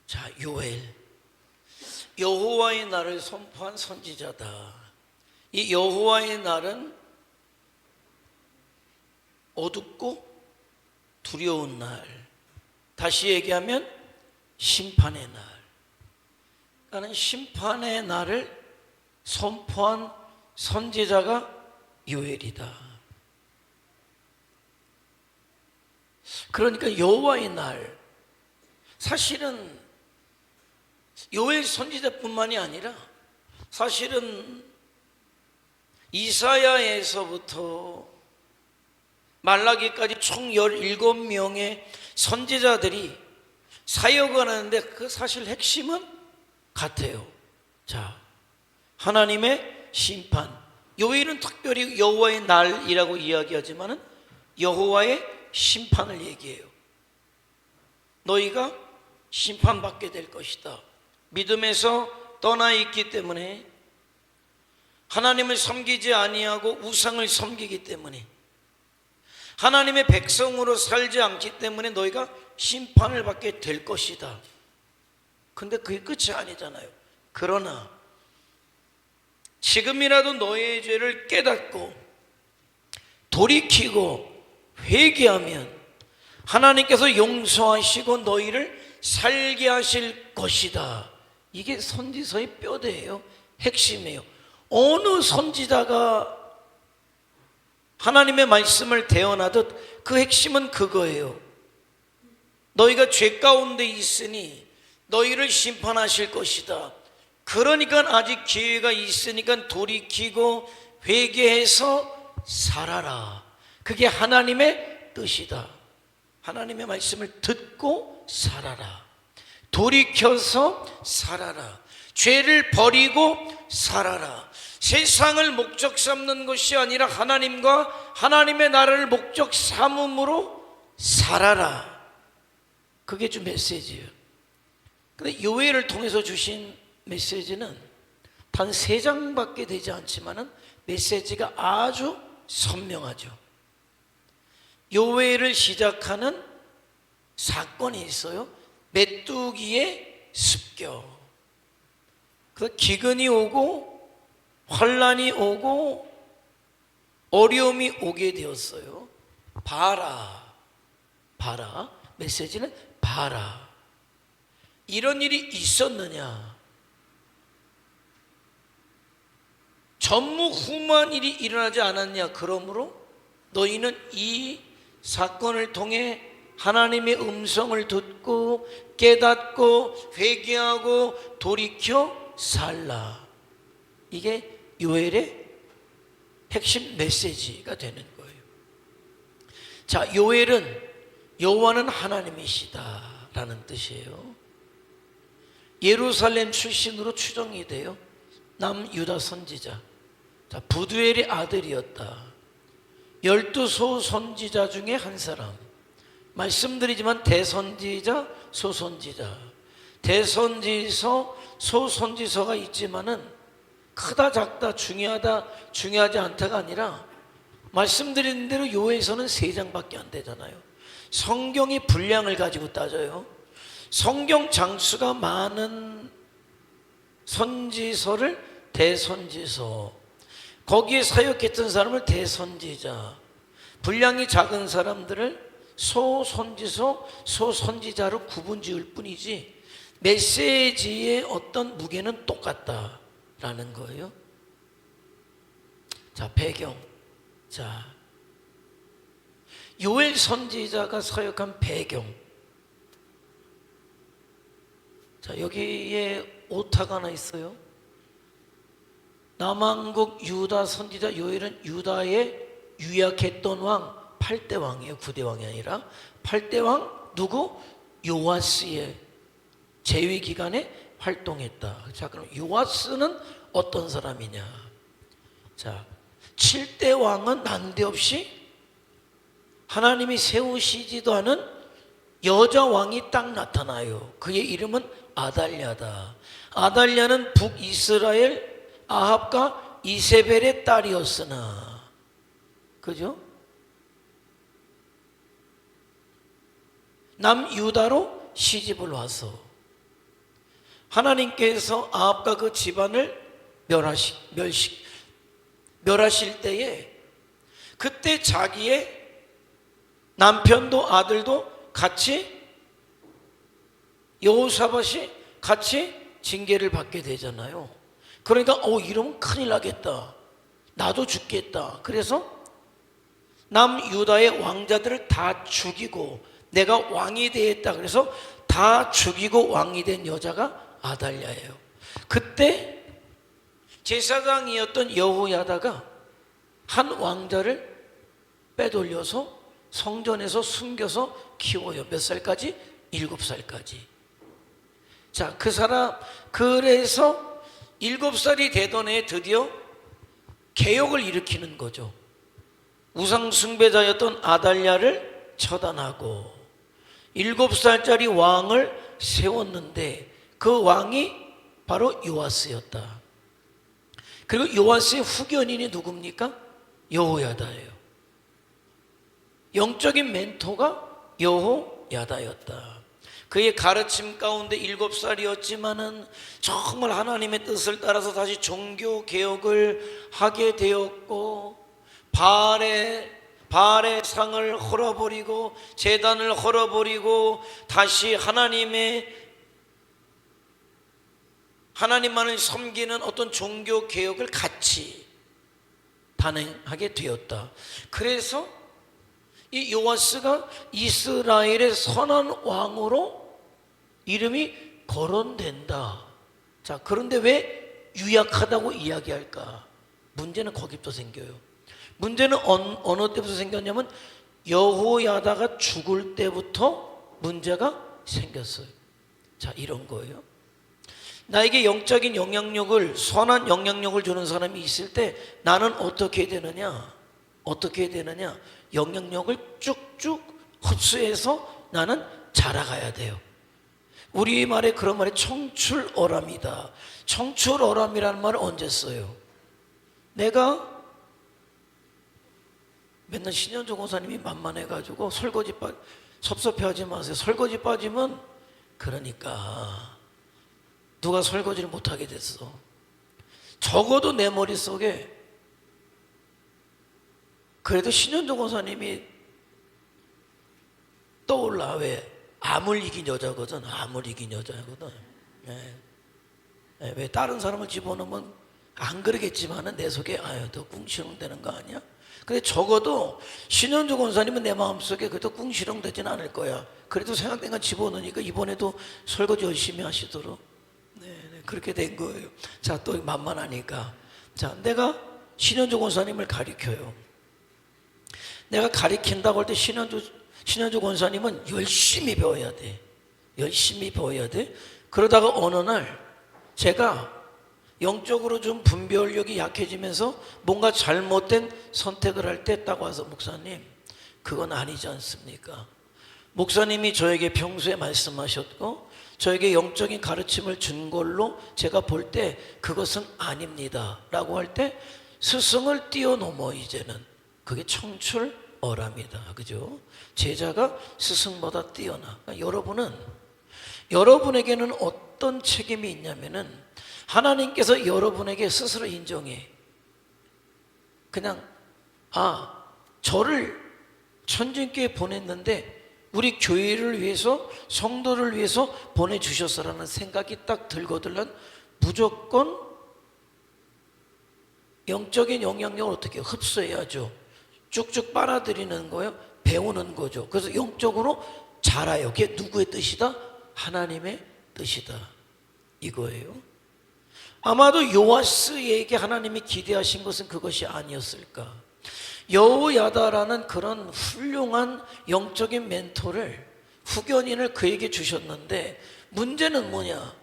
자, 요엘, 여호와의 날을 선포한 선지자다. 이 여호와의 날은 어둡고 두려운 날, 다시 얘기하면 심판의 날. 나는 심판의 날을 선포한 선지자가 요엘이다. 그러니까 여호와의 날, 사실은 요엘 선지자뿐만이 아니라 사실은 이사야에서부터 말라기까지 총 17명의 선지자들이 사역을 하는데 그 사실 핵심은 같아요. 자, 하나님의 심판. 요일은 특별히 여호와의 날이라고 이야기하지만은 여호와의 심판을 얘기해요. 너희가 심판받게 될 것이다. 믿음에서 떠나 있기 때문에, 하나님을 섬기지 아니하고 우상을 섬기기 때문에, 하나님의 백성으로 살지 않기 때문에 너희가 심판을 받게 될 것이다. 근데 그게 끝이 아니잖아요. 그러나 지금이라도 너희의 죄를 깨닫고 돌이키고 회개하면 하나님께서 용서하시고 너희를 살게 하실 것이다. 이게 선지서의 뼈대예요. 핵심이에요. 어느 선지자가 하나님의 말씀을 대언하듯 그 핵심은 그거예요. 너희가 죄 가운데 있으니 너희를 심판하실 것이다. 그러니까 아직 기회가 있으니까 돌이키고 회개해서 살아라. 그게 하나님의 뜻이다. 하나님의 말씀을 듣고 살아라. 돌이켜서 살아라. 죄를 버리고 살아라. 세상을 목적 삼는 것이 아니라 하나님과 하나님의 나라를 목적 삼음으로 살아라. 그게 주 메시지예요. 근데 요엘을 통해서 주신 메시지는 단 3장밖에 되지 않지만은 메시지가 아주 선명하죠. 요엘을 시작하는 사건이 있어요. 메뚜기의 습격. 그 기근이 오고 환란이 오고 어려움이 오게 되었어요. 봐라. 메시지는 봐라. 이런 일이 있었느냐? 전무후무한 일이 일어나지 않았냐? 그러므로 너희는 이 사건을 통해 하나님의 음성을 듣고 깨닫고 회개하고 돌이켜 살라. 이게 요엘의 핵심 메시지가 되는 거예요. 자, 요엘은 여호와는 하나님이시다 라는 뜻이에요. 예루살렘 출신으로 추정이 돼요. 남유다 선지자. 자, 부두엘의 아들이었다. 12소 선지자 중에 한 사람. 말씀드리지만 대선지자, 소선지자, 대선지서, 소선지서가 있지만은 크다 작다 중요하다 중요하지 않다가 아니라 말씀드린 대로 요에서는 3장밖에 안 되잖아요. 성경이 분량을 가지고 따져요. 성경 장수가 많은 선지서를 대선지서, 거기에 사역했던 사람을 대선지자, 분량이 작은 사람들을 소선지서, 소선지자로 구분 지을 뿐이지 메시지의 어떤 무게는 똑같다라는 거예요. 자, 배경. 자, 요엘 선지자가 사역한 배경. 자, 여기에 오타가 하나 있어요. 남왕국 유다 선지자 요엘은 유다에 유약했던 왕 8대 왕이에요. 9대 왕이 아니라 8대 왕 누구? 요아스의 재위 기간에 활동했다. 자, 그럼 요아스는 어떤 사람이냐? 자, 7대 왕은 난데없이 하나님이 세우시지도 않은 여자 왕이 딱 나타나요. 그의 이름은 아달랴다. 아달랴는 북이스라엘 아합과 이세벨의 딸이었으나, 그죠? 남유다로 시집을 와서 하나님께서 아합과 그 집안을 멸하실 때에 그때 자기의 남편도 아들도 같이 여호사밧이 같이 징계를 받게 되잖아요. 그러니까 이러면 큰일 나겠다, 나도 죽겠다. 그래서 남유다의 왕자들을 다 죽이고 내가 왕이 되겠다. 그래서 다 죽이고 왕이 된 여자가 아달랴예요. 그때 제사장이었던 여호야다가 한 왕자를 빼돌려서 성전에서 숨겨서 키워요. 몇 살까지? 7살까지. 자, 그 사람, 그래서 7살이 되던 해 드디어 개혁을 일으키는 거죠. 우상 숭배자였던 아달랴를 처단하고 7살짜리 왕을 세웠는데 그 왕이 바로 요아스였다. 그리고 요아스의 후견인이 누굽니까? 여호야다예요. 영적인 멘토가 여호야다였다. 그의 가르침 가운데 7살이었지만은 정말 하나님의 뜻을 따라서 다시 종교 개혁을 하게 되었고, 바알의 상을 헐어버리고 제단을 헐어버리고 다시 하나님만을 섬기는 어떤 종교 개혁을 같이 단행하게 되었다. 그래서 이 요아스가 이스라엘의 선한 왕으로 이름이 거론된다. 자, 그런데 왜 유약하다고 이야기할까? 문제는 거기부터 생겨요. 문제는 어느 때부터 생겼냐면 여호야다가 죽을 때부터 문제가 생겼어요. 자, 이런 거예요. 나에게 영적인 영향력을, 선한 영향력을 주는 사람이 있을 때 나는 어떻게 되느냐? 영향력을 쭉쭉 흡수해서 나는 자라가야 돼요. 우리말에 그런 말이 청출어람이다. 청출어람이라는 말을 언제 써요? 내가 맨날 신현주 권사님이 만만해가지고 섭섭해하지 마세요. 설거지 빠지면 그러니까 누가 설거지를 못하게 됐어. 적어도 내 머릿속에 그래도 신현주 권사님이 떠올라. 왜? 암을 이긴 여자거든. 왜 다른 사람을 집어넣으면 안 그러겠지만은 내 속에 더 꿍시렁 되는 거 아니야? 근데 적어도 신현주 권사님은 내 마음속에 그래도 꿍시렁 되진 않을 거야. 그래도 생각된 건 집어넣으니까 이번에도 설거지 열심히 하시도록 그렇게 된 거예요. 자, 또 만만하니까. 자, 내가 신현주 권사님을 가리켜요. 내가 가리킨다고 할 때 신현주 권사님은 열심히 배워야 돼. 그러다가 어느 날 제가 영적으로 좀 분별력이 약해지면서 뭔가 잘못된 선택을 할 때 딱 와서, 목사님, 그건 아니지 않습니까? 목사님이 저에게 평소에 말씀하셨고 저에게 영적인 가르침을 준 걸로 제가 볼 때 그것은 아닙니다 라고 할 때 스승을 뛰어넘어. 이제는 그게 청출어람이다. 그죠? 제자가 스승보다 뛰어나. 그러니까 여러분에게는 어떤 책임이 있냐면은 하나님께서 여러분에게 스스로 인정해. 그냥 저를 천주교에 보냈는데 우리 교회를 위해서, 성도를 위해서 보내주셨어라는 생각이 딱 들거든. 무조건 영적인 영향력을 어떻게 흡수해야죠. 쭉쭉 빨아들이는 거예요. 배우는 거죠. 그래서 영적으로 자라요. 그게 누구의 뜻이다? 하나님의 뜻이다. 이거예요. 아마도 요아스에게 하나님이 기대하신 것은 그것이 아니었을까. 여호야다라는 그런 훌륭한 영적인 멘토를, 후견인을 그에게 주셨는데 문제는 뭐냐?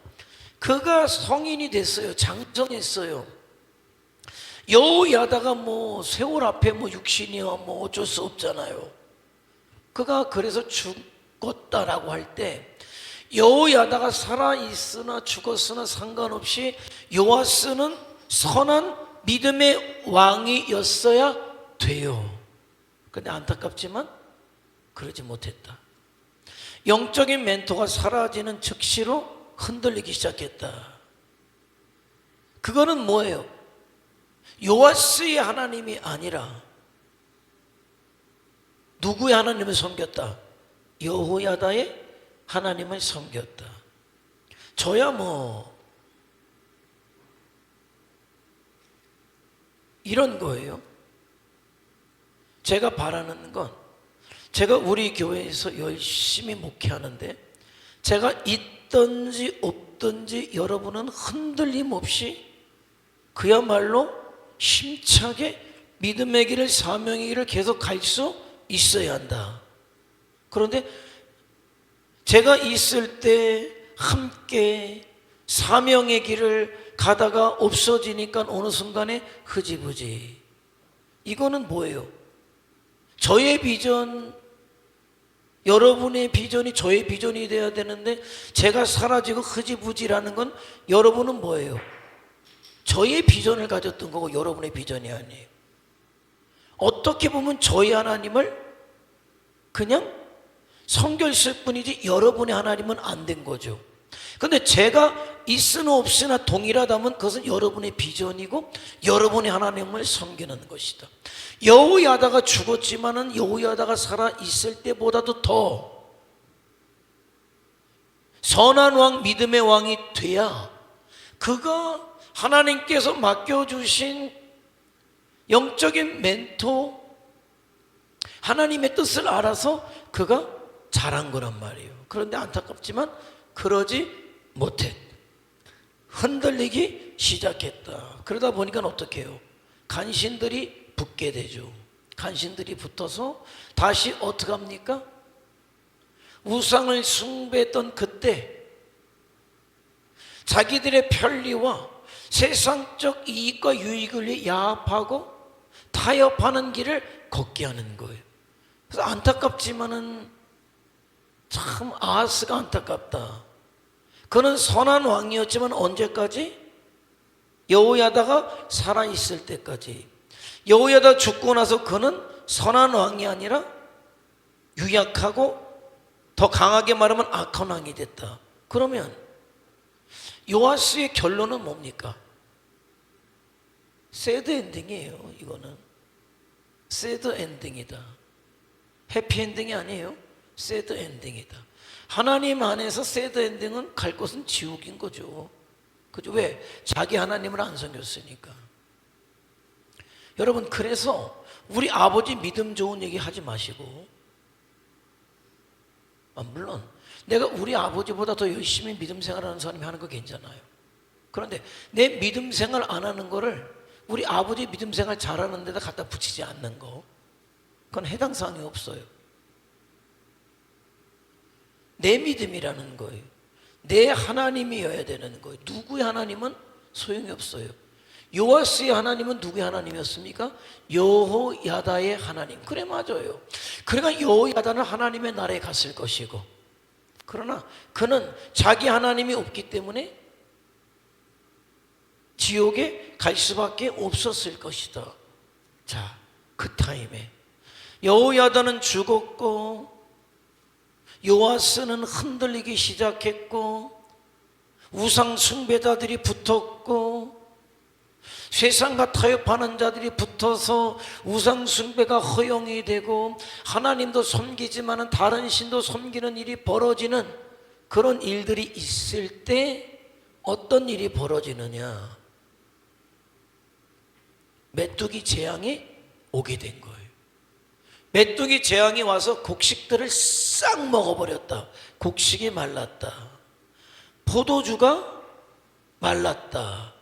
그가 성인이 됐어요. 장성했어요. 여호야다가 세월 앞에 육신이야 어쩔 수 없잖아요. 그가 그래서 죽었다라고 할 때 여호야다가 살아있으나 죽었으나 상관없이 요아스는 선한 믿음의 왕이었어야 돼요. 근데 안타깝지만 그러지 못했다. 영적인 멘토가 사라지는 즉시로 흔들리기 시작했다. 그거는 뭐예요? 요아스의 하나님이 아니라 누구의 하나님을 섬겼다? 여호야다의 하나님을 섬겼다. 저야 뭐 이런 거예요. 제가 바라는 건, 제가 우리 교회에서 열심히 목회하는데 제가 있든지 없든지 여러분은 흔들림 없이 그야말로 힘차게 믿음의 길을, 사명의 길을 계속 갈 수 있어야 한다. 그런데 제가 있을 때 함께 사명의 길을 가다가 없어지니까 어느 순간에 흐지부지. 이거는 뭐예요? 저의 비전, 여러분의 비전이 저의 비전이 돼야 되는데 제가 사라지고 흐지부지라는 건 여러분은 뭐예요? 저의 비전을 가졌던 거고 여러분의 비전이 아니에요. 어떻게 보면 저희 하나님을 그냥 섬겼을 뿐이지 여러분의 하나님은 안 된 거죠. 근데 제가 있으나 없으나 동일하다면 그것은 여러분의 비전이고 여러분의 하나님을 섬기는 것이다. 여호야다가 죽었지만은 여호야다가 살아 있을 때보다도 더 선한 왕, 믿음의 왕이 돼야 그가 하나님께서 맡겨주신 영적인 멘토, 하나님의 뜻을 알아서 그가 자란 거란 말이에요. 그런데 안타깝지만 그러지 못했다. 흔들리기 시작했다. 그러다 보니까 어떻게 해요? 간신들이 붙게 되죠. 간신들이 붙어서 다시 어떻게 합니까? 우상을 숭배했던 그때 자기들의 편리와 세상적 이익과 유익을 위해 야합하고 타협하는 길을 걷게 하는 거예요. 그래서 안타깝지만은 참 아하스가 안타깝다. 그는 선한 왕이었지만 언제까지? 여호야다가 살아있을 때까지. 여호야다 죽고 나서 그는 선한 왕이 아니라 유약하고 더 강하게 말하면 악한 왕이 됐다. 그러면 요아스의 결론은 뭡니까? 새드 엔딩이에요. 이거는 새드 엔딩이다. 해피 엔딩이 아니에요. 새드 엔딩이다. 하나님 안에서 새드 엔딩은 갈 곳은 지옥인 거죠. 그죠? 왜? 자기 하나님을 안 섬겼으니까. 여러분, 그래서 우리 아버지 믿음 좋은 얘기 하지 마시고, 물론 내가 우리 아버지보다 더 열심히 믿음 생활하는 사람이 하는 거 괜찮아요. 그런데 내 믿음 생활 안 하는 거를 우리 아버지 믿음 생활 잘하는 데다 갖다 붙이지 않는 거, 그건 해당 사항이 없어요. 내 믿음이라는 거예요. 내 하나님이어야 되는 거예요. 누구의 하나님은 소용이 없어요. 요아스의 하나님은 누구의 하나님이었습니까? 여호야다의 하나님. 그래, 맞아요. 그러니까 여호야다는 하나님의 나라에 갔을 것이고, 그러나 그는 자기 하나님이 없기 때문에 지옥에 갈 수밖에 없었을 것이다. 자, 그 타임에 여호야다는 죽었고 요아스는 흔들리기 시작했고 우상 숭배자들이 붙었고 세상과 타협하는 자들이 붙어서 우상 숭배가 허용이 되고 하나님도 섬기지만 다른 신도 섬기는 일이 벌어지는 그런 일들이 있을 때 어떤 일이 벌어지느냐? 메뚜기 재앙이 오게 된 거예요. 메뚜기 재앙이 와서 곡식들을 싹 먹어버렸다. 곡식이 말랐다. 포도주가 말랐다.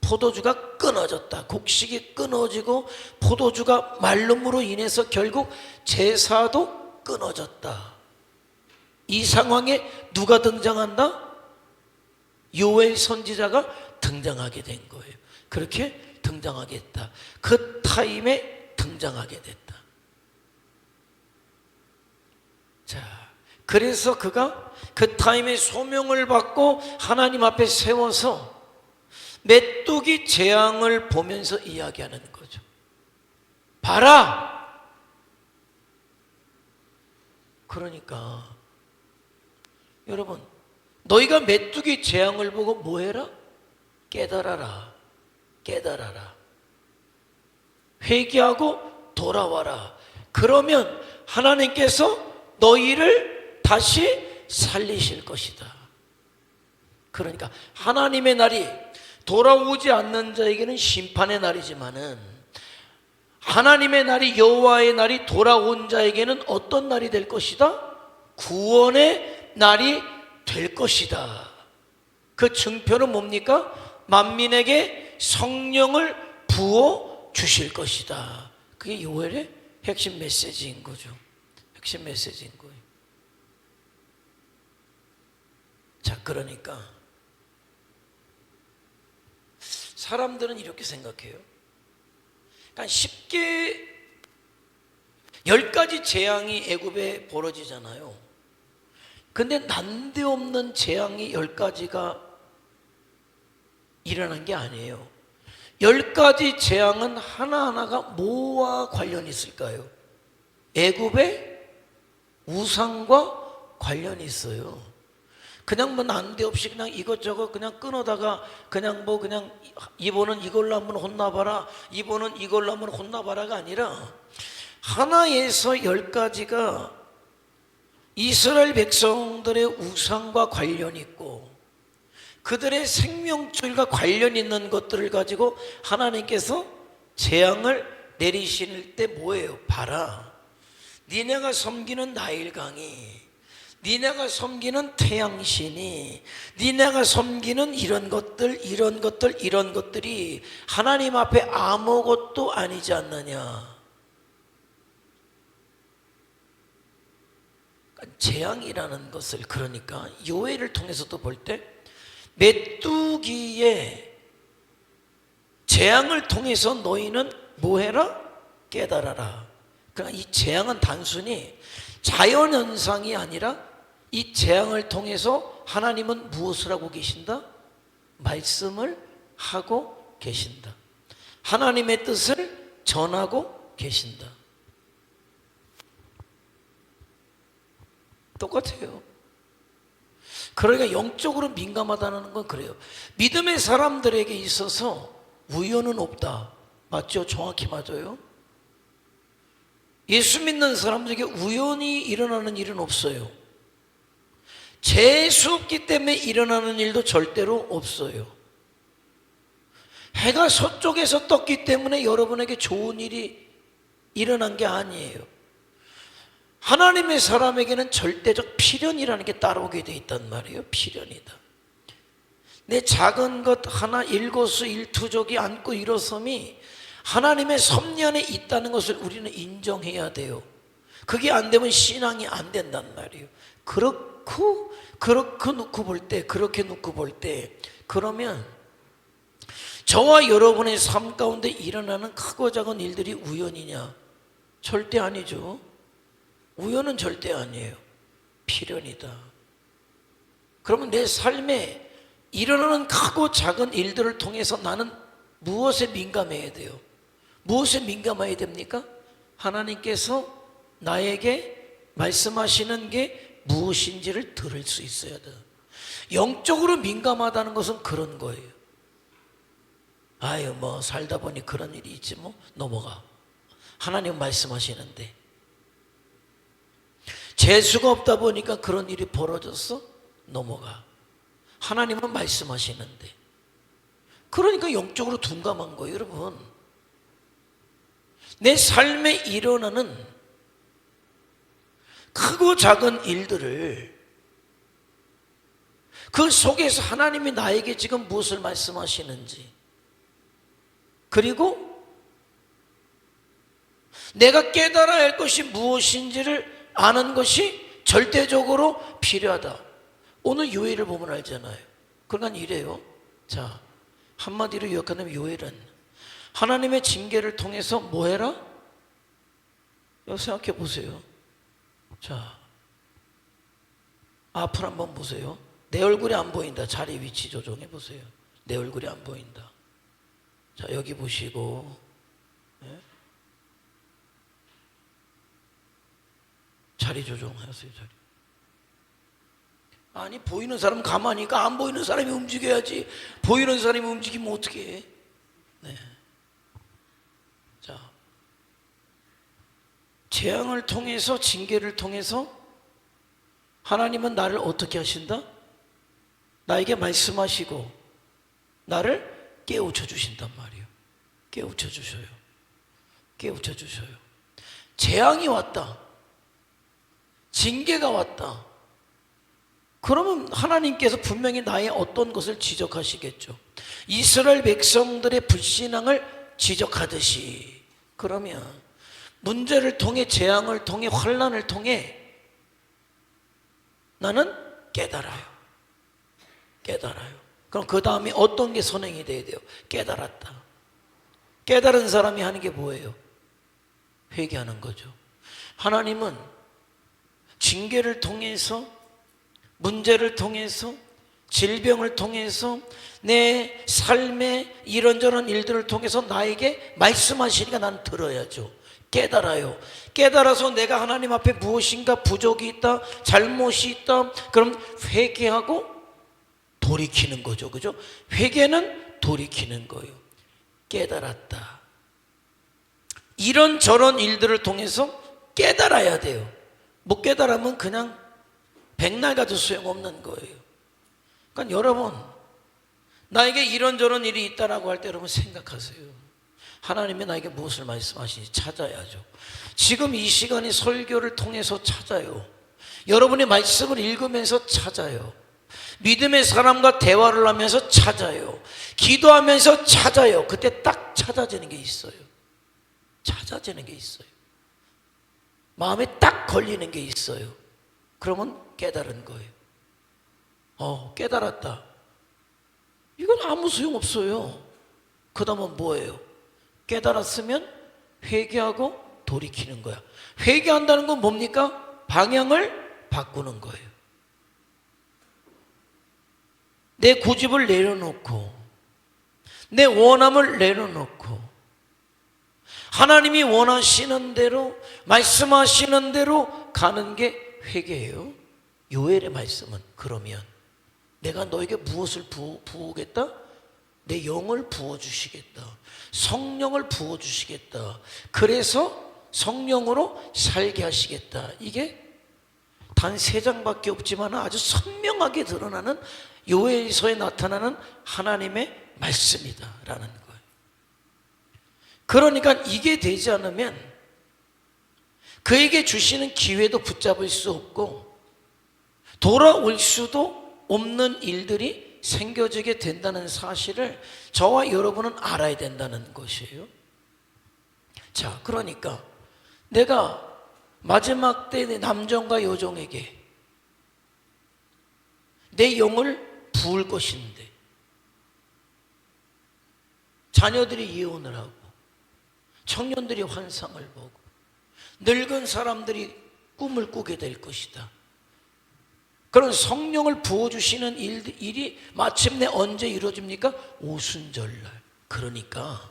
포도주가 끊어졌다. 곡식이 끊어지고 포도주가 말름으로 인해서 결국 제사도 끊어졌다. 이 상황에 누가 등장한다? 요엘 선지자가 등장하게 된 거예요. 그렇게 등장하게 됐다. 그 타임에 등장하게 됐다. 자, 그래서 그가 그 타임에 소명을 받고 하나님 앞에 세워서 메뚜기 재앙을 보면서 이야기하는 거죠. 봐라! 여러분, 너희가 메뚜기 재앙을 보고 뭐해라? 깨달아라. 깨달아라. 회개하고 돌아와라. 그러면 하나님께서 너희를 다시 살리실 것이다. 그러니까 하나님의 날이 돌아오지 않는 자에게는 심판의 날이지만은 하나님의 날이, 여호와의 날이 돌아온 자에게는 어떤 날이 될 것이다? 구원의 날이 될 것이다. 그 증표는 뭡니까? 만민에게 성령을 부어 주실 것이다. 그게 요엘의 핵심 메시지인 거죠. 핵심 메시지인 거예요. 자, 그러니까 사람들은 이렇게 생각해요. 그러니까 쉽게 10가지 재앙이 애굽에 벌어지잖아요. 근데 난데없는 재앙이 10가지가 일어난 게 아니에요. 10가지 재앙은 하나하나가 뭐와 관련이 있을까요? 애굽의 우상과 관련이 있어요. 그냥 뭐 난데없이 그냥 이것저것 그냥 끊어다가 그냥 뭐 그냥 이번은 이걸로 한번 혼나봐라, 이번은 이걸로 한번 혼나봐라가 아니라 하나에서 10가지가 이스라엘 백성들의 우상과 관련이 있고 그들의 생명줄과 관련 있는 것들을 가지고 하나님께서 재앙을 내리실 때 뭐예요? 봐라, 니네가 섬기는 나일강이, 니네가 섬기는 태양신이, 니네가 섬기는 이런 것들이 하나님 앞에 아무것도 아니지 않느냐. 재앙이라는 것을, 그러니까 요엘을 통해서도 볼 때 메뚜기의 재앙을 통해서 너희는 뭐해라? 깨달아라. 그러니까 이 재앙은 단순히 자연현상이 아니라 이 재앙을 통해서 하나님은 무엇을 하고 계신다? 말씀을 하고 계신다. 하나님의 뜻을 전하고 계신다. 똑같아요. 그러니까 영적으로 민감하다는 건 그래요. 믿음의 사람들에게 있어서 우연은 없다. 맞죠? 정확히 맞아요. 예수 믿는 사람들에게 우연히 일어나는 일은 없어요. 재수 없기 때문에 일어나는 일도 절대로 없어요. 해가 서쪽에서 떴기 때문에 여러분에게 좋은 일이 일어난 게 아니에요. 하나님의 사람에게는 절대적 필연이라는 게 따라오게 돼 있단 말이에요. 필연이다. 내 작은 것 하나 일거수일투족이 안고 일어섬이 하나님의 섭리 안에 있다는 것을 우리는 인정해야 돼요. 그게 안 되면 신앙이 안 된단 말이에요. 그렇게 놓고 볼 때 그러면 저와 여러분의 삶 가운데 일어나는 크고 작은 일들이 우연이냐? 절대 아니죠. 우연은 절대 아니에요. 필연이다. 그러면 내 삶에 일어나는 크고 작은 일들을 통해서 나는 무엇에 민감해야 돼요? 무엇에 민감해야 됩니까? 하나님께서 나에게 말씀하시는 게 무엇인지를 들을 수 있어야 돼요. 영적으로 민감하다는 것은 그런 거예요. 아유, 뭐 살다 보니 그런 일이 있지, 뭐 넘어가. 하나님 말씀하시는데 재수가 없다 보니까 그런 일이 벌어졌어? 넘어가. 하나님은 말씀하시는데. 그러니까 영적으로 둔감한 거예요, 여러분. 내 삶에 일어나는 크고 작은 일들을 그 속에서 하나님이 나에게 지금 무엇을 말씀하시는지, 그리고 내가 깨달아야 할 것이 무엇인지를 아는 것이 절대적으로 필요하다. 오늘 요엘을 보면 알잖아요. 그러니까 이래요. 자, 한마디로 요약하면 요엘은 하나님의 징계를 통해서 뭐 해라? 여기 생각해 보세요. 자, 앞을 한번 보세요. 내 얼굴이 안 보인다. 자리 위치 조정해 보세요. 내 얼굴이 안 보인다. 자, 여기 보시고, 네? 자리 조정하세요. 자리. 아니, 보이는 사람 가만히 있고 안 보이는 사람이 움직여야지. 보이는 사람이 움직이면 어떻게 해? 네. 자, 재앙을 통해서, 징계를 통해서 하나님은 나를 어떻게 하신다? 나에게 말씀하시고 나를 깨우쳐 주신단 말이에요. 깨우쳐 주셔요. 깨우쳐 주셔요. 재앙이 왔다, 징계가 왔다, 그러면 하나님께서 분명히 나의 어떤 것을 지적하시겠죠. 이스라엘 백성들의 불신앙을 지적하듯이. 그러면 문제를 통해, 재앙을 통해, 환난을 통해 나는 깨달아요. 깨달아요. 그럼 그 다음에 어떤 게 선행이 돼야 돼요? 깨달았다. 깨달은 사람이 하는 게 뭐예요? 회개하는 거죠. 하나님은 징계를 통해서, 문제를 통해서, 질병을 통해서, 내 삶의 이런저런 일들을 통해서 나에게 말씀하시니까 난 들어야죠. 깨달아요. 깨달아서 내가 하나님 앞에 무엇인가 부족이 있다, 잘못이 있다, 그럼 회개하고 돌이키는 거죠. 그죠? 회개는 돌이키는 거예요. 깨달았다. 이런저런 일들을 통해서 깨달아야 돼요. 못 깨달으면 그냥 백날 가도 소용없는 거예요. 그러니까 여러분, 나에게 이런저런 일이 있다라고 할 때 여러분 생각하세요. 하나님이 나에게 무엇을 말씀하시는지 찾아야죠. 지금 이 시간이 설교를 통해서 찾아요. 여러분의 말씀을 읽으면서 찾아요. 믿음의 사람과 대화를 하면서 찾아요. 기도하면서 찾아요. 그때 딱 찾아지는 게 있어요. 찾아지는 게 있어요. 마음에 딱 걸리는 게 있어요. 그러면 깨달은 거예요. 깨달았다. 이건 아무 소용없어요. 그 다음은 뭐예요? 깨달았으면 회개하고 돌이키는 거야. 회개한다는 건 뭡니까? 방향을 바꾸는 거예요. 내 고집을 내려놓고, 내 원함을 내려놓고, 하나님이 원하시는 대로, 말씀하시는 대로 가는 게 회개예요. 요엘의 말씀은 그러면 내가 너에게 무엇을 부으겠다? 내 영을 부어주시겠다. 성령을 부어주시겠다. 그래서 성령으로 살게 하시겠다. 이게 단 3장밖에 없지만 아주 선명하게 드러나는 요엘서에 나타나는 하나님의 말씀이다라는 거예요. 그러니까 이게 되지 않으면 그에게 주시는 기회도 붙잡을 수 없고 돌아올 수도 없는 일들이 생겨지게 된다는 사실을 저와 여러분은 알아야 된다는 것이에요. 자, 그러니까 내가 마지막 때 내 남종과 여종에게 내 영을 부을 것인데 자녀들이 예언을 하고 청년들이 환상을 보고 늙은 사람들이 꿈을 꾸게 될 것이다. 그런 성령을 부어주시는 일이 마침내 언제 이루어집니까? 오순절날. 그러니까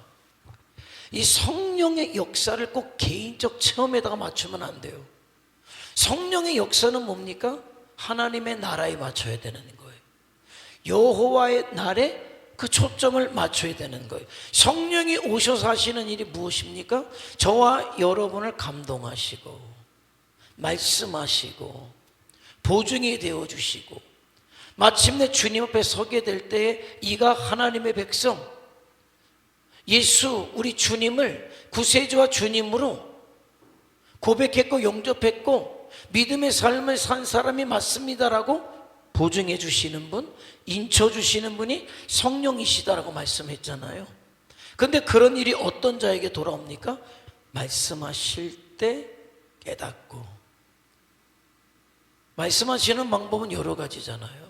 이 성령의 역사를 꼭 개인적 체험에다가 맞추면 안 돼요. 성령의 역사는 뭡니까? 하나님의 나라에 맞춰야 되는 거예요. 여호와의 날에 그 초점을 맞춰야 되는 거예요. 성령이 오셔서 하시는 일이 무엇입니까? 저와 여러분을 감동하시고 말씀하시고 보증이 되어주시고 마침내 주님 앞에 서게 될 때에 이가 하나님의 백성 예수 우리 주님을 구세주와 주님으로 고백했고 영접했고 믿음의 삶을 산 사람이 맞습니다라고 보증해 주시는 분, 인쳐 주시는 분이 성령이시다라고 말씀했잖아요. 그런데 그런 일이 어떤 자에게 돌아옵니까? 말씀하실 때 깨닫고. 말씀하시는 방법은 여러 가지잖아요.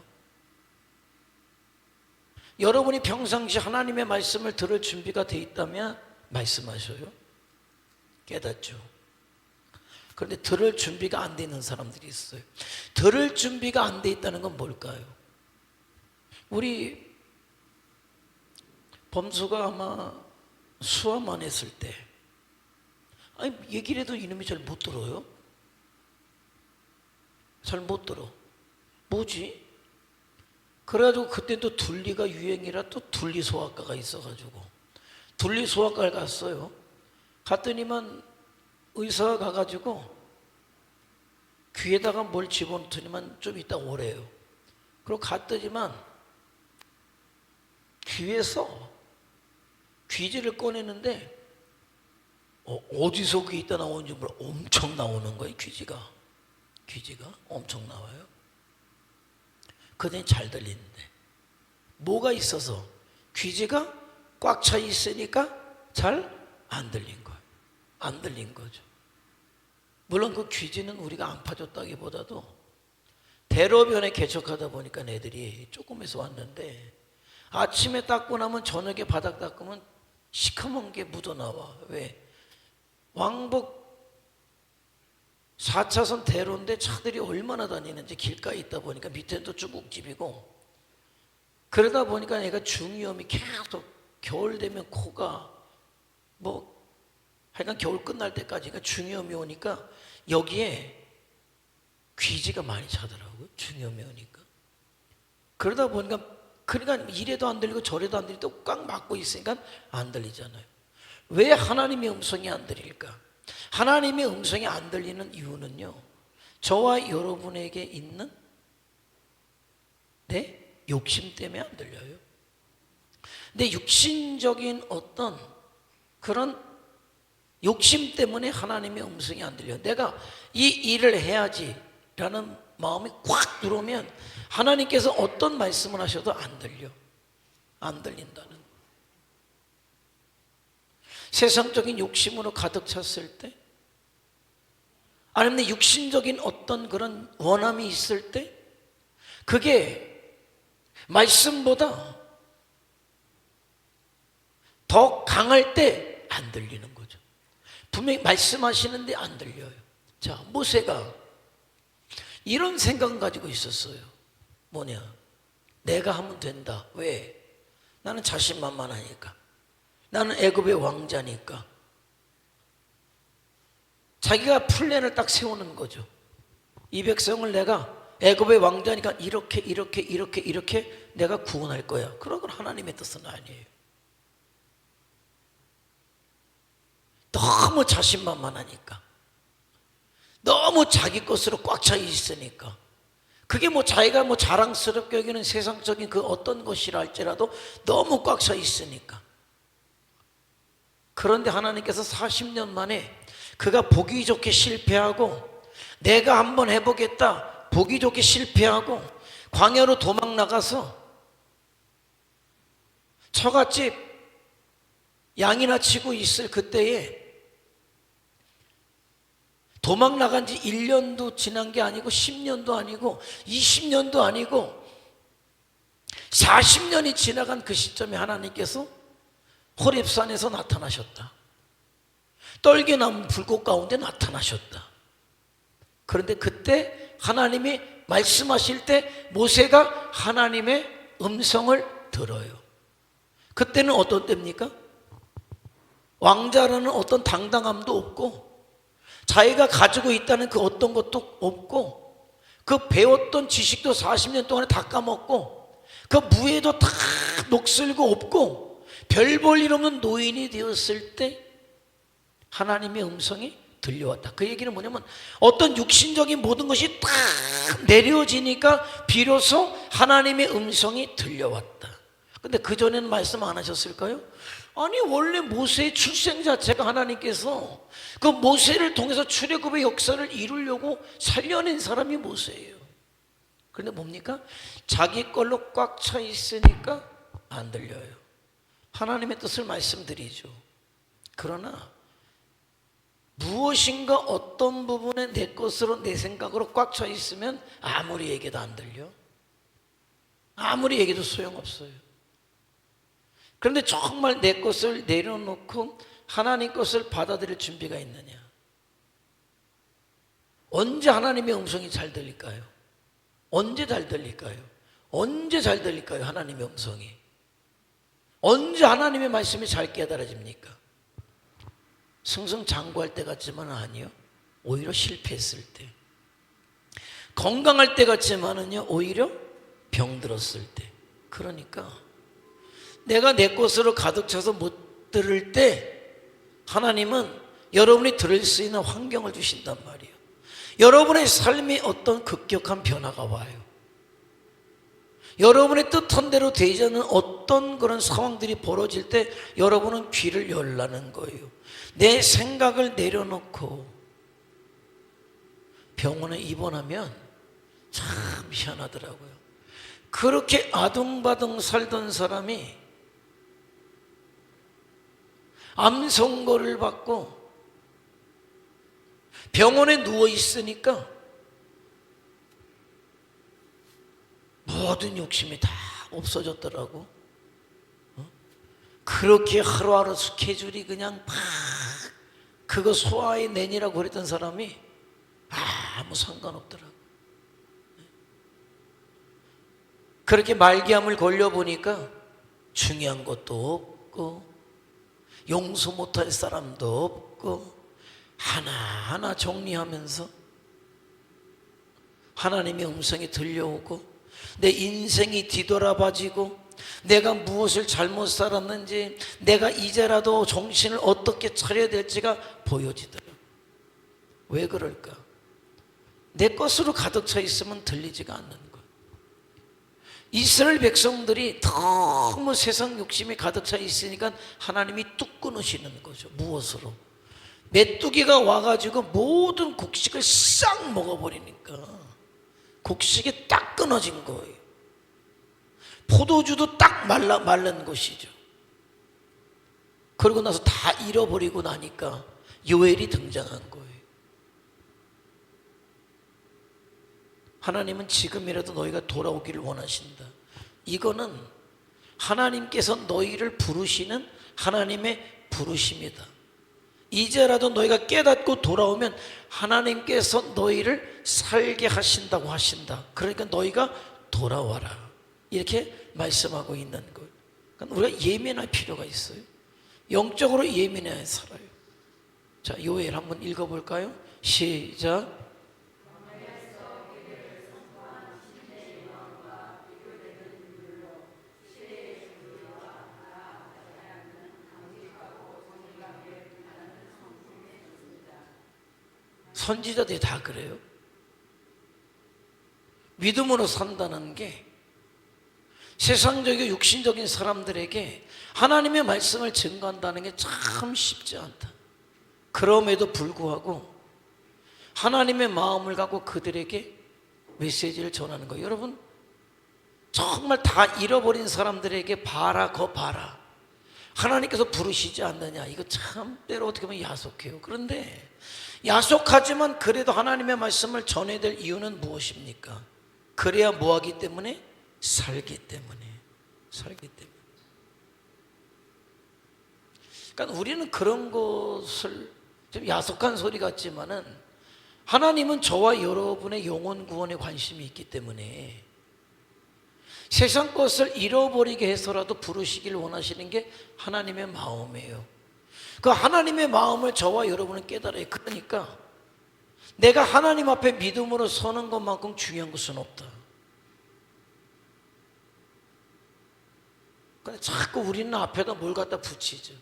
여러분이 평상시 하나님의 말씀을 들을 준비가 돼 있다면 말씀하셔요. 깨닫죠. 그런데 들을 준비가 안 돼 있는 사람들이 있어요. 들을 준비가 안 돼 있다는 건 뭘까요? 우리 범수가 아마 수화만 했을 때 아니 얘기를 해도 이놈이 잘 못 들어요. 잘 못 들어. 뭐지? 그래가지고 그때 또 둘리가 유행이라 또 둘리소아과가 있어가지고 둘리소아과를 갔어요. 갔더니만 의사가 가가지고 귀에다가 뭘 집어넣더니만 좀 이따 오래요. 그리고 갔더니만 귀에서 귀지를 꺼내는데 어디서 귀 있다 나오는지 몰라. 엄청 나오는 거예요. 귀지가 엄청 나와요. 그더니 잘 들리는데 뭐가 있어서 귀지가 꽉 차 있으니까 잘 안 들린 거예요. 안 들린 거죠. 물론 그 귀지는 우리가 안 파줬다기보다도 대로변에 개척하다 보니까 애들이 조금해서 왔는데 아침에 닦고 나면 저녁에 바닥 닦으면 시커먼 게 묻어나와. 왜? 왕복 4차선 대로인데 차들이 얼마나 다니는지 길가에 있다 보니까 밑에는 또 중국집이고 그러다 보니까 얘가 중이염이 계속 겨울 되면 코가 뭐 하여간 겨울 끝날 때까지가 중이염이 오니까 여기에 귀지가 많이 차더라고요. 중이염이 오니까. 그러다 보니까 그러니까 이래도 안 들리고 저래도 안 들리고 꽉 막고 있으니까 안 들리잖아요. 왜 하나님의 음성이 안 들릴까? 하나님의 음성이 안 들리는 이유는요, 저와 여러분에게 있는 내 욕심 때문에 안 들려요. 내 육신적인 어떤 그런 욕심 때문에 하나님의 음성이 안 들려요. 내가 이 일을 해야지 라는 마음이 꽉 들어오면 하나님께서 어떤 말씀을 하셔도 안 들려. 안 들린다는. 세상적인 욕심으로 가득 찼을 때, 아니면 내 육신적인 어떤 그런 원함이 있을 때, 그게 말씀보다 더 강할 때 안 들리는 거죠. 분명히 말씀하시는데 안 들려요. 자, 모세가 이런 생각을 가지고 있었어요. 뭐냐? 내가 하면 된다. 왜? 나는 자신만만하니까. 나는 애굽의 왕자니까. 자기가 플랜을 딱 세우는 거죠. 이 백성을 내가 애굽의 왕자니까 이렇게 내가 구원할 거야. 그런 건 하나님의 뜻은 아니에요. 너무 자신만만하니까. 너무 자기 것으로 꽉 차 있으니까. 그게 뭐 자기가 뭐 자랑스럽게 여기는 세상적인 그 어떤 것이라 할지라도 너무 꽉 차 있으니까. 그런데 하나님께서 40년 만에 그가 보기 좋게 실패하고 내가 한번 해보겠다 보기 좋게 실패하고 광야로 도망 나가서 처갓집 양이나 치고 있을 그때에 도망 나간 지 1년도 지난 게 아니고 10년도 아니고 20년도 아니고 40년이 지나간 그 시점에 하나님께서 호렙산에서 나타나셨다. 떨기나무 불꽃 가운데 나타나셨다. 그런데 그때 하나님이 말씀하실 때 모세가 하나님의 음성을 들어요. 그때는 어떤 때입니까? 왕자라는 어떤 당당함도 없고 자기가 가지고 있다는 그 어떤 것도 없고 그 배웠던 지식도 40년 동안에 다 까먹고 그 무예도 다 녹슬고 없고 별 볼 일 없는 노인이 되었을 때 하나님의 음성이 들려왔다. 그 얘기는 뭐냐면 어떤 육신적인 모든 것이 딱 내려지니까 비로소 하나님의 음성이 들려왔다. 근데 그전에는 말씀 안 하셨을까요? 아니 원래 모세의 출생 자체가 하나님께서 그 모세를 통해서 출애굽의 역사를 이루려고 살려낸 사람이 모세예요. 그런데 뭡니까? 자기 걸로 꽉 차 있으니까 안 들려요. 하나님의 뜻을 말씀드리죠. 그러나 무엇인가 어떤 부분에 내 것으로 내 생각으로 꽉 차 있으면 아무리 얘기도 안 들려. 아무리 얘기도 소용없어요. 그런데 정말 내 것을 내려놓고 하나님 것을 받아들일 준비가 있느냐? 언제 하나님의 음성이 잘 들릴까요? 언제 잘 들릴까요? 언제 잘 들릴까요? 하나님의 음성이. 언제 하나님의 말씀이 잘 깨달아집니까? 승승장구할 때 같지만 아니요. 오히려 실패했을 때. 건강할 때 같지만은요 오히려 병들었을 때. 그러니까 내가 내 것으로 가득 차서 못 들을 때 하나님은 여러분이 들을 수 있는 환경을 주신단 말이에요. 여러분의 삶에 어떤 급격한 변화가 와요. 여러분의 뜻한 대로 되지 않는 어떤 그런 상황들이 벌어질 때 여러분은 귀를 열라는 거예요. 내 생각을 내려놓고 병원에 입원하면 참 희한하더라고요. 그렇게 아둥바둥 살던 사람이 암 선고를 받고 병원에 누워 있으니까 모든 욕심이 다 없어졌더라고. 그렇게 하루하루 스케줄이 그냥 막 그거 소화해내니라고 그랬던 사람이 아무 상관없더라고. 그렇게 말기암을 걸려보니까 중요한 것도 없고 용서 못할 사람도 없고 하나하나 정리하면서 하나님의 음성이 들려오고 내 인생이 뒤돌아봐지고 내가 무엇을 잘못 살았는지 내가 이제라도 정신을 어떻게 차려야 될지가 보여지더라. 왜 그럴까? 내 것으로 가득 차 있으면 들리지가 않는 거야. 이스라엘 백성들이 너무 세상 욕심이 가득 차 있으니까 하나님이 뚝 끊으시는 거죠. 무엇으로? 메뚜기가 와가지고 모든 곡식을 싹 먹어버리니까 곡식이 딱 끊어진 거예요. 포도주도 딱 마른 것이죠. 그러고 나서 다 잃어버리고 나니까 요엘이 등장한 거예요. 하나님은 지금이라도 너희가 돌아오기를 원하신다. 이거는 하나님께서 너희를 부르시는 하나님의 부르심이다. 이제라도 너희가 깨닫고 돌아오면 하나님께서 너희를 살게 하신다고 하신다. 그러니까 너희가 돌아와라. 이렇게 말씀하고 있는 거예요. 그러니까 우리가 예민할 필요가 있어요. 영적으로 예민해야 살아요. 자, 요엘 한번 읽어볼까요? 시작. 선지자들이 다 그래요. 믿음으로 산다는 게 세상적이고 육신적인 사람들에게 하나님의 말씀을 증거한다는 게 참 쉽지 않다. 그럼에도 불구하고 하나님의 마음을 갖고 그들에게 메시지를 전하는 거예요. 여러분, 정말 다 잃어버린 사람들에게 봐라, 거 봐라. 하나님께서 부르시지 않느냐. 이거 참 때로 어떻게 보면 야속해요. 그런데 야속하지만 그래도 하나님의 말씀을 전해야 될 이유는 무엇입니까? 그래야 뭐하기 때문에? 살기 때문에. 살기 때문에. 그러니까 우리는 그런 것을 좀 야속한 소리 같지만은 하나님은 저와 여러분의 영혼 구원에 관심이 있기 때문에 세상 것을 잃어버리게 해서라도 부르시길 원하시는 게 하나님의 마음이에요. 그 하나님의 마음을 저와 여러분은 깨달아요. 그러니까 내가 하나님 앞에 믿음으로 서는 것만큼 중요한 것은 없다. 근데 자꾸 우리는 앞에다 뭘 갖다 붙이죠.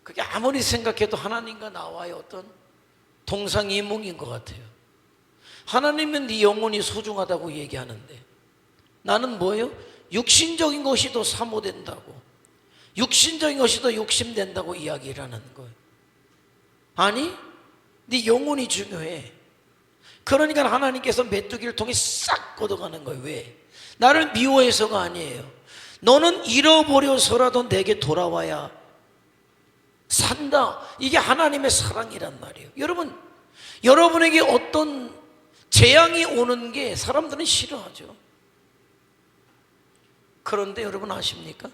그게 아무리 생각해도 하나님과 나와의 어떤 동상이몽인 것 같아요. 하나님은 네 영혼이 소중하다고 얘기하는데 나는 뭐예요? 육신적인 것이 더 사모된다고, 육신적인 것이 더 욕심된다고 이야기를 하는 거예요. 아니, 네 영혼이 중요해. 그러니까 하나님께서 메뚜기를 통해 싹 걷어가는 거예요. 왜? 나를 미워해서가 아니에요. 너는 잃어버려서라도 내게 돌아와야 산다. 이게 하나님의 사랑이란 말이에요. 여러분, 여러분에게 어떤 재앙이 오는 게 사람들은 싫어하죠. 그런데 여러분 아십니까?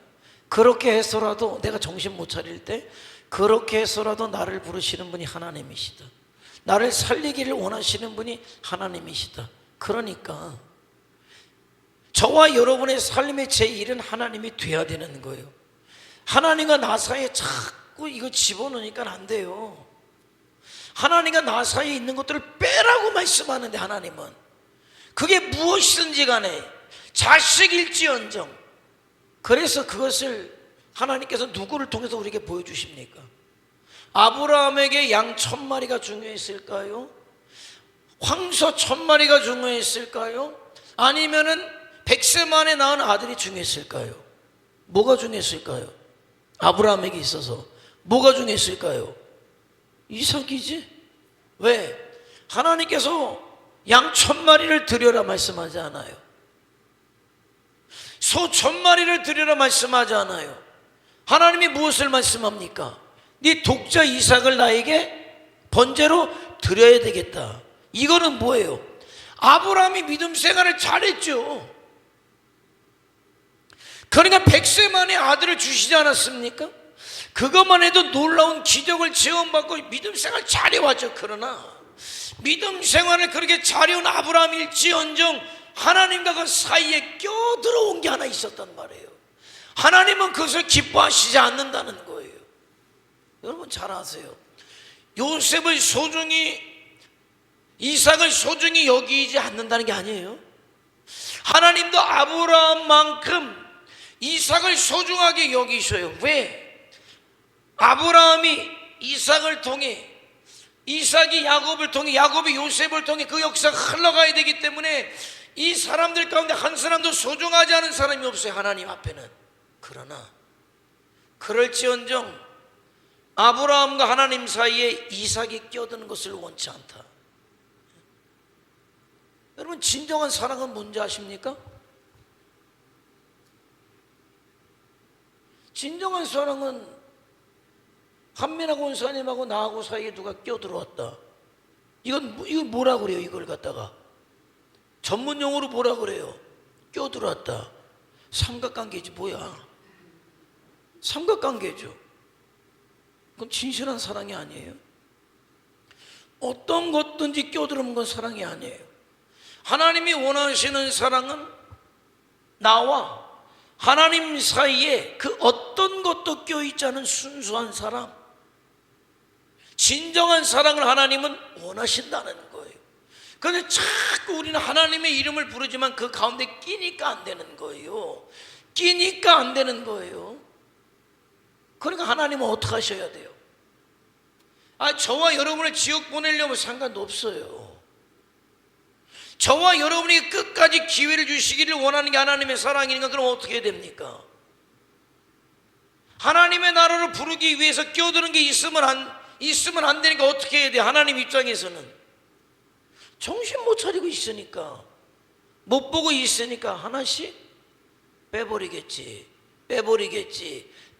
그렇게 해서라도 내가 정신 못 차릴 때 그렇게 해서라도 나를 부르시는 분이 하나님이시다. 나를 살리기를 원하시는 분이 하나님이시다. 그러니까 저와 여러분의 삶의 제1은 하나님이 돼야 되는 거예요. 하나님과 나 사이에 자꾸 이거 집어넣으니까 안 돼요. 하나님과 나 사이에 있는 것들을 빼라고 말씀하는데, 하나님은 그게 무엇이든지 간에 자식일지언정, 그래서 그것을 하나님께서 누구를 통해서 우리에게 보여주십니까? 아브라함에게 양 1000마리가 중요했을까요? 황소 1000마리가 중요했을까요? 아니면은 100세 만에 낳은 아들이 중요했을까요? 뭐가 중요했을까요? 아브라함에게 있어서 뭐가 중요했을까요? 이삭이지. 왜? 하나님께서 양 1000마리를 드려라 말씀하지 않아요. 소 1000마리를 드려라 말씀하지 않아요. 하나님이 무엇을 말씀합니까? 네 독자 이삭을 나에게 번제로 드려야 되겠다. 이거는 뭐예요? 아브라함이 믿음 생활을 잘했죠. 그러니까 100세 만에 아들을 주시지 않았습니까? 그것만 해도 놀라운 기적을 체험받고 믿음 생활 잘해왔죠. 그러나 믿음 생활을 그렇게 잘해온 아브라함일지언정 하나님과 그 사이에 껴들어온 게 하나 있었단 말이에요. 하나님은 그것을 기뻐하시지 않는다는 거예요. 여러분 잘 아세요. 요셉을 소중히, 이삭을 소중히 여기지 않는다는 게 아니에요. 하나님도 아브라함만큼 이삭을 소중하게 여기셔요. 왜? 아브라함이 이삭을 통해, 이삭이 야곱을 통해, 야곱이 요셉을 통해 그 역사가 흘러가야 되기 때문에 이 사람들 가운데 한 사람도 소중하지 않은 사람이 없어요, 하나님 앞에는. 그러나 그럴지언정 아브라함과 하나님 사이에 이삭이 끼어드는 것을 원치 않다. 여러분 진정한 사랑은 뭔지 아십니까? 진정한 사랑은 한민하고 원사님하고 나하고 사이에 누가 끼어들어왔다. 이건 뭐라 그래요? 이걸 갖다가 전문 용어로 뭐라 그래요? 끼어들어왔다. 삼각관계지 뭐야? 삼각관계죠. 그건 진실한 사랑이 아니에요. 어떤 것든지 끼어들어오는 건 사랑이 아니에요. 하나님이 원하시는 사랑은 나와 하나님 사이에 그 어떤 것도 껴있지 않은 순수한 사랑, 진정한 사랑을 하나님은 원하신다는 거예요. 그런데 자꾸 우리는 하나님의 이름을 부르지만 그 가운데 끼니까 안 되는 거예요. 끼니까 안 되는 거예요. 그러니까 하나님은 어떻게 하셔야 돼요? 저와 여러분을 지옥 보내려면 상관도 없어요. 저와 여러분이 끝까지 기회를 주시기를 원하는 게 하나님의 사랑이니까 그럼 어떻게 해야 됩니까? 하나님의 나라를 부르기 위해서 끼어드는 게 있으면 안 되니까 어떻게 해야 돼? 하나님 입장에서는 정신 못 차리고 있으니까, 못 보고 있으니까 하나씩 빼버리겠지.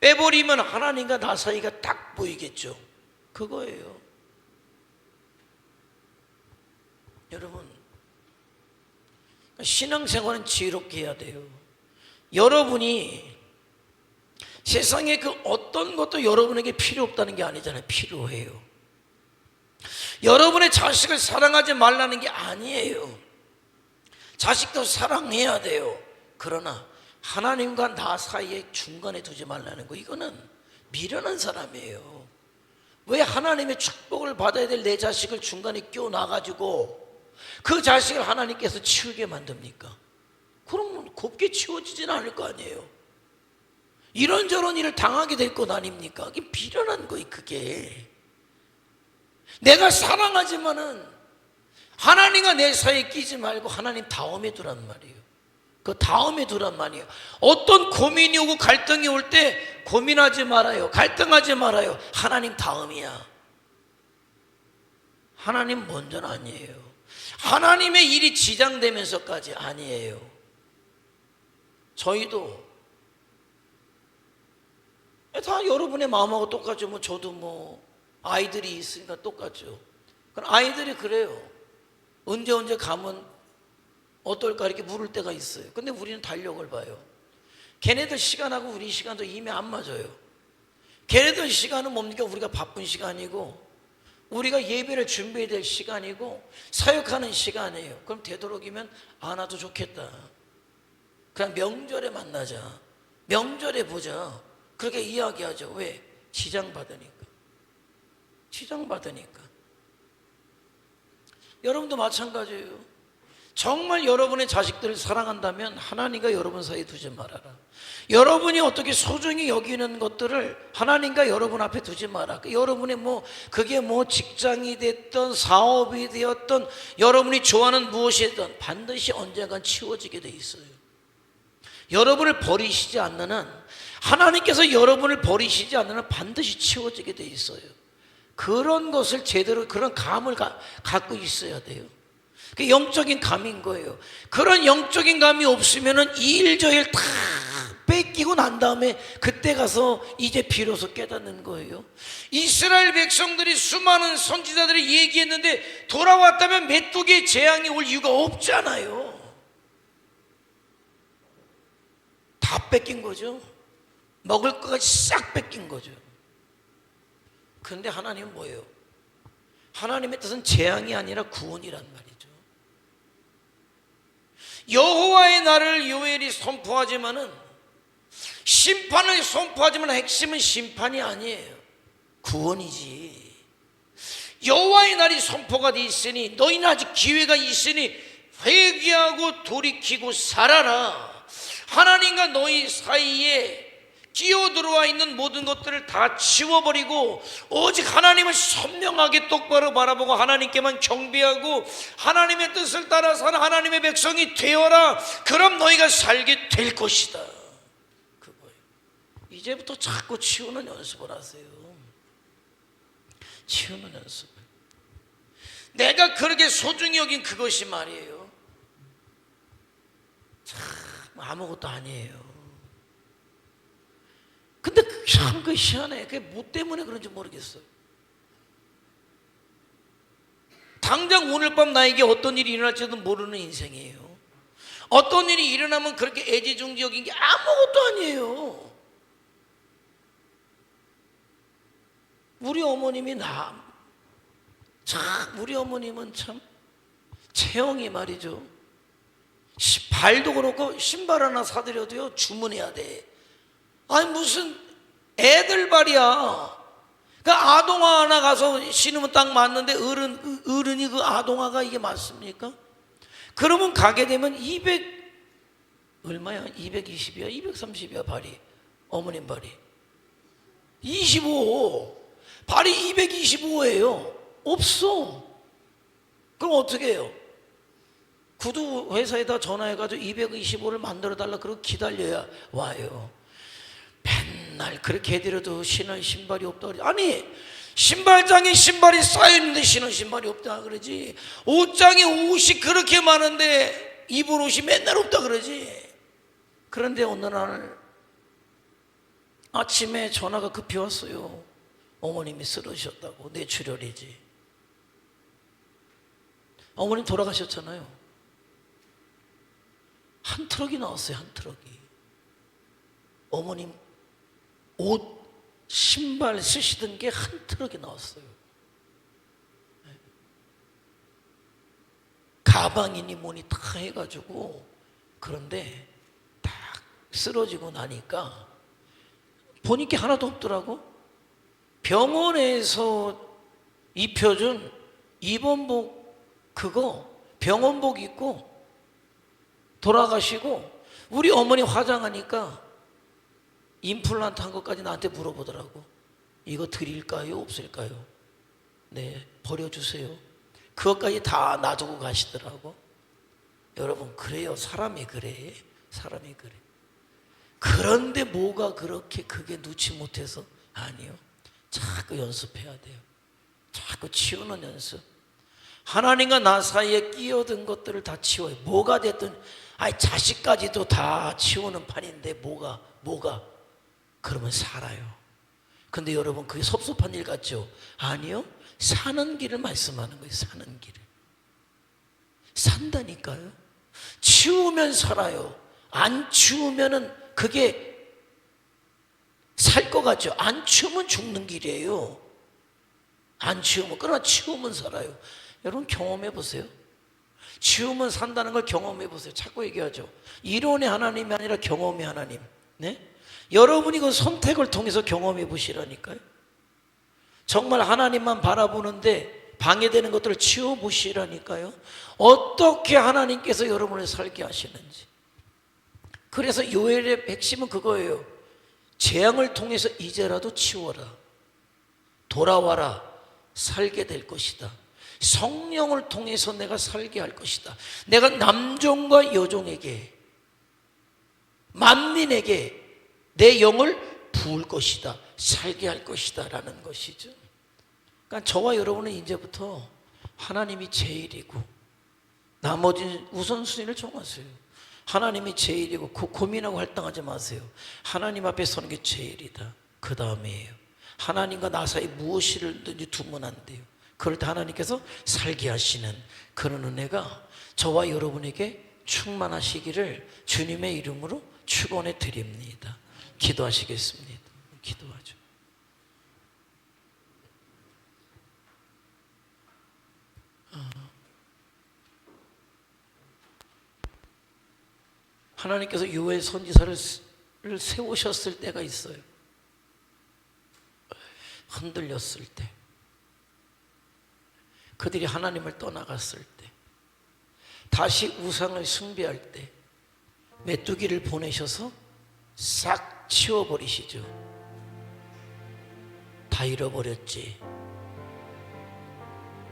빼버리면 하나님과 나 사이가 딱 보이겠죠. 그거예요. 여러분 신앙생활은 지혜롭게 해야 돼요. 여러분이 세상에 그 어떤 것도 여러분에게 필요 없다는 게 아니잖아요. 필요해요. 여러분의 자식을 사랑하지 말라는 게 아니에요. 자식도 사랑해야 돼요. 그러나 하나님과 나 사이에 중간에 두지 말라는 거, 이거는 미련한 사람이에요. 왜 하나님의 축복을 받아야 될 내 자식을 중간에 끼워놔가지고 그 자식을 하나님께서 치우게 만듭니까? 그럼 곱게 치워지지는 않을 거 아니에요. 이런저런 일을 당하게 될 것 아닙니까? 그게 미련한 거예요. 그게 내가 사랑하지만은 하나님과 내 사이에 끼지 말고 하나님 다음에 두란 말이에요. 그 다음에 두란 말이에요. 어떤 고민이 오고 갈등이 올 때 고민하지 말아요. 갈등하지 말아요. 하나님 다음이야. 하나님 먼저는 아니에요. 하나님의 일이 지장되면서까지 아니에요. 저희도 다 여러분의 마음하고 똑같죠. 저도 아이들이 있으니까 똑같죠. 그럼 아이들이 그래요. 언제 가면 어떨까 이렇게 물을 때가 있어요. 근데 우리는 달력을 봐요. 걔네들 시간하고 우리 시간도 이미 안 맞아요. 걔네들 시간은 뭡니까? 우리가 바쁜 시간이고 우리가 예배를 준비해야 될 시간이고 사역하는 시간이에요. 그럼 되도록이면 안 와도 좋겠다. 그냥 명절에 만나자. 명절에 보자. 그렇게 이야기하죠. 왜? 지장받으니까. 여러분도 마찬가지예요. 정말 여러분의 자식들을 사랑한다면 하나님과 여러분 사이에 두지 말아라. 여러분이 어떻게 소중히 여기는 것들을 하나님과 여러분 앞에 두지 마라. 여러분의 그게 직장이 됐던 사업이 되었던 여러분이 좋아하는 무엇이든 반드시 언젠간 치워지게 돼 있어요. 여러분을 버리시지 않는 한, 하나님께서 여러분을 버리시지 않는 한 반드시 치워지게 돼 있어요. 그런 것을 제대로, 그런 감을 갖고 있어야 돼요. 그 영적인 감인 거예요. 그런 영적인 감이 없으면은 이 일 저 일 다 뺏기고 난 다음에 그때 가서 이제 비로소 깨닫는 거예요. 이스라엘 백성들이 수많은 선지자들이 얘기했는데 돌아왔다면 메뚜기의 재앙이 올 이유가 없잖아요. 다 뺏긴 거죠. 먹을 것까지 싹 뺏긴 거죠. 그런데 하나님은 뭐예요? 하나님의 뜻은 재앙이 아니라 구원이란 말이죠. 여호와의 날을 요엘이 선포하지만은, 심판을 선포하지만 핵심은 심판이 아니에요. 구원이지. 여호와의 날이 선포가 돼 있으니 너희는 아직 기회가 있으니 회개하고 돌이키고 살아라. 하나님과 너희 사이에 끼어들어와 있는 모든 것들을 다 치워버리고 오직 하나님을 선명하게 똑바로 바라보고 하나님께만 경배하고 하나님의 뜻을 따라 사는 하나님의 백성이 되어라. 그럼 너희가 살게 될 것이다. 그거예요. 이제부터 자꾸 치우는 연습을 하세요. 치우는 연습을. 내가 그렇게 소중히 여긴 그것이 말이에요. 참 아무것도 아니에요. 근데 참 그 희한해. 그게 뭐 때문에 그런지 모르겠어요. 당장 오늘 밤 나에게 어떤 일이 일어날지도 모르는 인생이에요. 어떤 일이 일어나면 그렇게 애지중지역인 게 아무것도 아니에요. 우리 어머님이 우리 어머님은 참 체형이 말이죠. 발도 그렇고 신발 하나 사드려도요 주문해야 돼. 아니 무슨 애들 발이야. 그 아동화 하나 가서 신으면 딱 맞는데 어른이 그 아동화가 이게 맞습니까? 그러면 가게 되면 200 얼마야? 220이야? 230이야 발이. 어머님 발이 25. 발이 225예요. 없어. 그럼 어떻게 해요? 구두 회사에다 전화해가지고 225를 만들어달라 그러고 기다려야 와요. 맨날 그렇게 해드려도 신을 신발이 없다 그러지. 아니 신발장에 신발이 쌓여있는데 신은 신발이 없다 그러지. 옷장에 옷이 그렇게 많은데 입을 옷이 맨날 없다 그러지. 그런데 어느 날 아침에 전화가 급히 왔어요. 어머님이 쓰러지셨다고. 뇌출혈이지. 어머님 돌아가셨잖아요. 한 트럭이 나왔어요. 한 트럭이. 어머님 옷, 신발 쓰시던 게 한 트럭이 나왔어요. 가방이니 뭐니 다 해가지고. 그런데 딱 쓰러지고 나니까 보니까 하나도 없더라고. 병원에서 입혀준 입원복 그거 병원복 입고 돌아가시고 우리 어머니 화장하니까 임플란트 한 것까지 나한테 물어보더라고. 이거 드릴까요? 없을까요? 네, 버려주세요. 그것까지 다 놔두고 가시더라고. 여러분 그래요. 사람이 그래. 사람이 그래. 그런데 뭐가 그렇게 그게 놓지 못해서? 아니요. 자꾸 연습해야 돼요. 자꾸 치우는 연습. 하나님과 나 사이에 끼어든 것들을 다 치워요. 뭐가 됐든 자식까지도 다 치우는 판인데 뭐가 그러면 살아요. 근데 여러분 그게 섭섭한 일 같죠? 아니요. 사는 길을 말씀하는 거예요. 사는 길을. 산다니까요. 치우면 살아요. 안 치우면은 그게 살 것 같죠? 안 치우면 죽는 길이에요. 안 치우면. 그러나 치우면 살아요. 여러분 경험해 보세요. 치우면 산다는 걸 경험해 보세요. 자꾸 얘기하죠. 이론의 하나님이 아니라 경험의 하나님. 네? 여러분이 그 선택을 통해서 경험해 보시라니까요. 정말 하나님만 바라보는데 방해되는 것들을 치워보시라니까요. 어떻게 하나님께서 여러분을 살게 하시는지. 그래서 요엘의 핵심은 그거예요. 재앙을 통해서 이제라도 치워라. 돌아와라. 살게 될 것이다. 성령을 통해서 내가 살게 할 것이다. 내가 남종과 여종에게, 만민에게 내 영을 부을 것이다. 살게 할 것이다 라는 것이죠. 그러니까 저와 여러분은 이제부터 하나님이 제일이고 나머지 우선순위를 정하세요. 하나님이 제일이고 고민하고 할당하지 마세요. 하나님 앞에 서는 게 제일이다. 그 다음이에요. 하나님과 나 사이 무엇이든지 두면 안 돼요. 그럴 때 하나님께서 살게 하시는 그런 은혜가 저와 여러분에게 충만하시기를 주님의 이름으로 축원해 드립니다. 기도하시겠습니다. 기도하죠. 하나님께서 요엘 선지자를 세우셨을 때가 있어요. 흔들렸을 때, 그들이 하나님을 떠나갔을 때, 다시 우상을 숭배할 때 메뚜기를 보내셔서 싹 치워버리시죠. 다 잃어버렸지.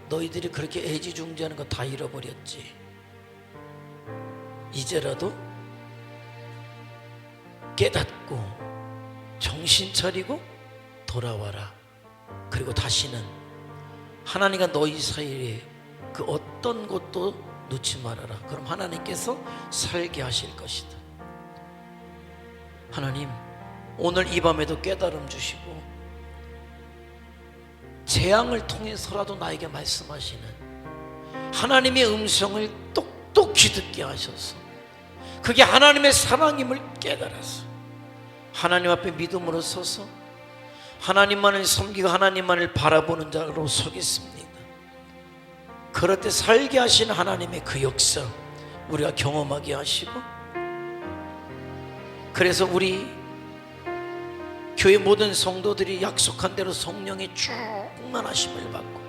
너희들이 그렇게 애지중지하는 거 다 잃어버렸지. 이제라도 깨닫고 정신 차리고 돌아와라. 그리고 다시는 하나님과 너희 사이에 그 어떤 것도 놓지 말아라. 그럼 하나님께서 살게 하실 것이다. 하나님, 오늘 이 밤에도 깨달음 주시고 재앙을 통해서라도 나에게 말씀하시는 하나님의 음성을 똑똑히 듣게 하셔서 그게 하나님의 사랑임을 깨달아서 하나님 앞에 믿음으로 서서 하나님만을 섬기고 하나님만을 바라보는 자로 서겠습니다. 그럴 때 살게 하시는 하나님의 그 역사 우리가 경험하게 하시고, 그래서 우리 교회 모든 성도들이 약속한 대로 성령의 충만하심을 받고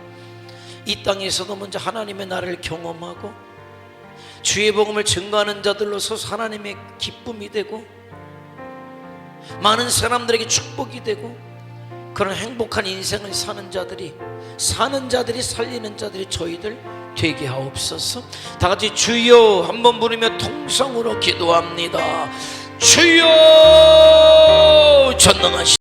이 땅에서도 먼저 하나님의 나라를 경험하고 주의 복음을 증거하는 자들로 서서 하나님의 기쁨이 되고 많은 사람들에게 축복이 되고 그런 행복한 인생을 사는 자들이 살리는 자들이 저희들 되게 하옵소서. 다 같이 주여 한번 부르며 통성으로 기도합니다. 주여 전능하신